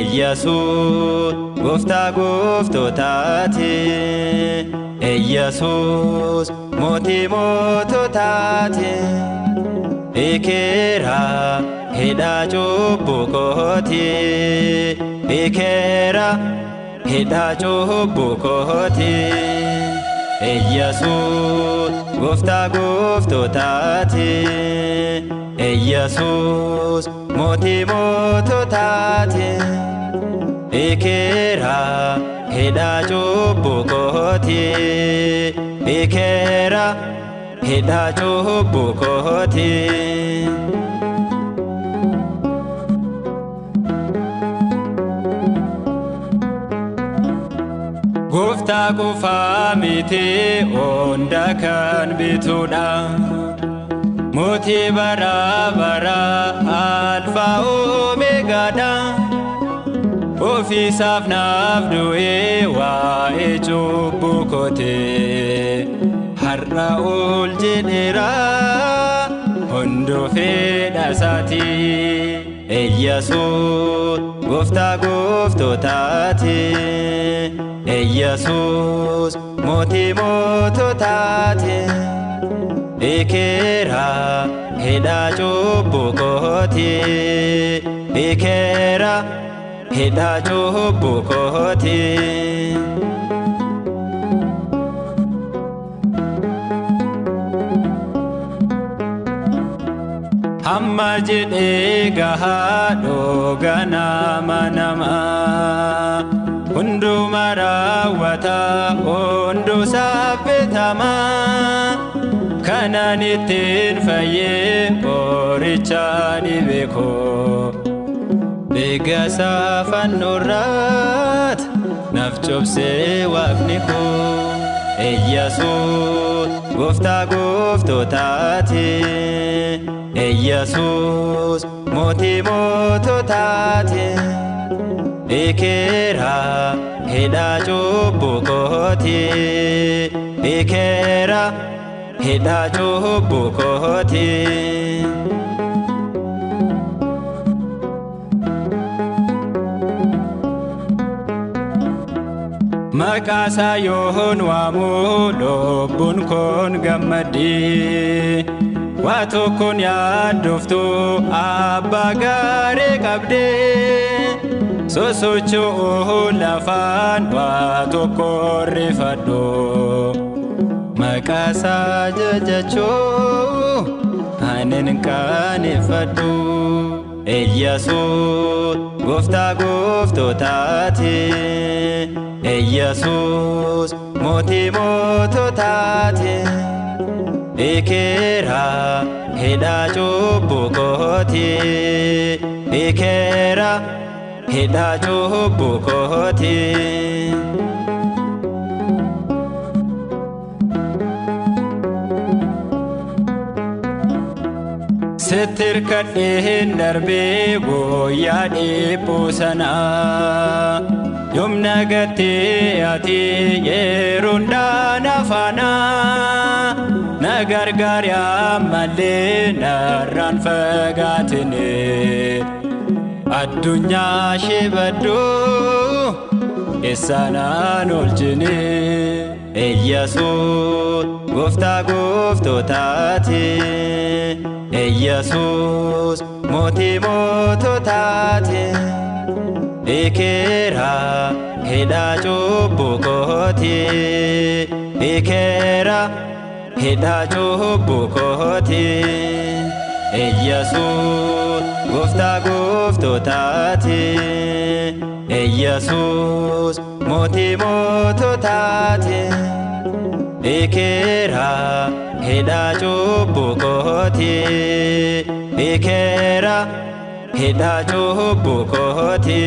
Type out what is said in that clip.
Iyyasuus Gooftaa gooftootaati. Iyyasuus mootii moototaati. Ekeera hidhaa cubbuu kooti. Ekeera hidhaa cubbuu kooti. Iyyasuus Gooftaa gooftootaati. Iyyasuus mootii moototaati. Ekeera hidhaa cubbuu kooti. Ekeera hidhaa cubbuu kooti. Gooftaa qofaa miti hunda kan bitudha. Mootii bara bara alfaa omeegaadha. Ofiisaaf naaf du'ee waa'ee cubbuu kootee har'a ol jedheera hunduu fedha isaatii. Iyyasuus Gooftaa gooftootaati. Iyyasuus mootii moototaati. Ekeera hidhaa cubbuu kooti. Ekeera hidhaa cubbuu kooti. Hamma jedhee gahaa dhooga nama hunduma raawwata hunduu saffetama. Kanaan ittiin fayyee qoricha dhibee koo. Beegasa fannoorraat naaf cobsee waaqni koo. Iyyasuus Gooftaa gooftootaati. Iyyasuus mootii moototaati. Ekeera hidhaa cubbuu kooti. Ekeera hidhaa cubbuu kooti. Maqaasaa yoon waamu lubbuun koon gammaddi. Waa tokkoon yaaddoftu abbaa gaarii qabdee. Sosocho'uu lafaan waa tokko rifadhu. Maqaasaa jajachuu anin qaaneffadhu. Iyyasuus Gooftaa gooftootaati. Iyyasuus mootii moototaati. Ekeera hidhaa cubbuu kooti. Ekeera hidhaa cubbuu kooti. Sittirkadheen darbee guyyaa dhiphuu sanaa. Yoomna gattee ati yeroon dhaana faana. Na gargaari ammallee narraan fagaatine. Addunyaa shibaddu eessaanaan oolchine. Iyyasuus Gooftaa gooftootaati. Iyyasuus mootii moototaati. Ekeera hidhaa cubbuu kooti. Ekeera hidhaa cubbuu kooti. Iyyasuus Gooftaa gooftootaati. Iyyasuus mootii moototaati. Ekeera hidhaa cubbuu kooti. Ekeera hidhaa cubbuu kooti.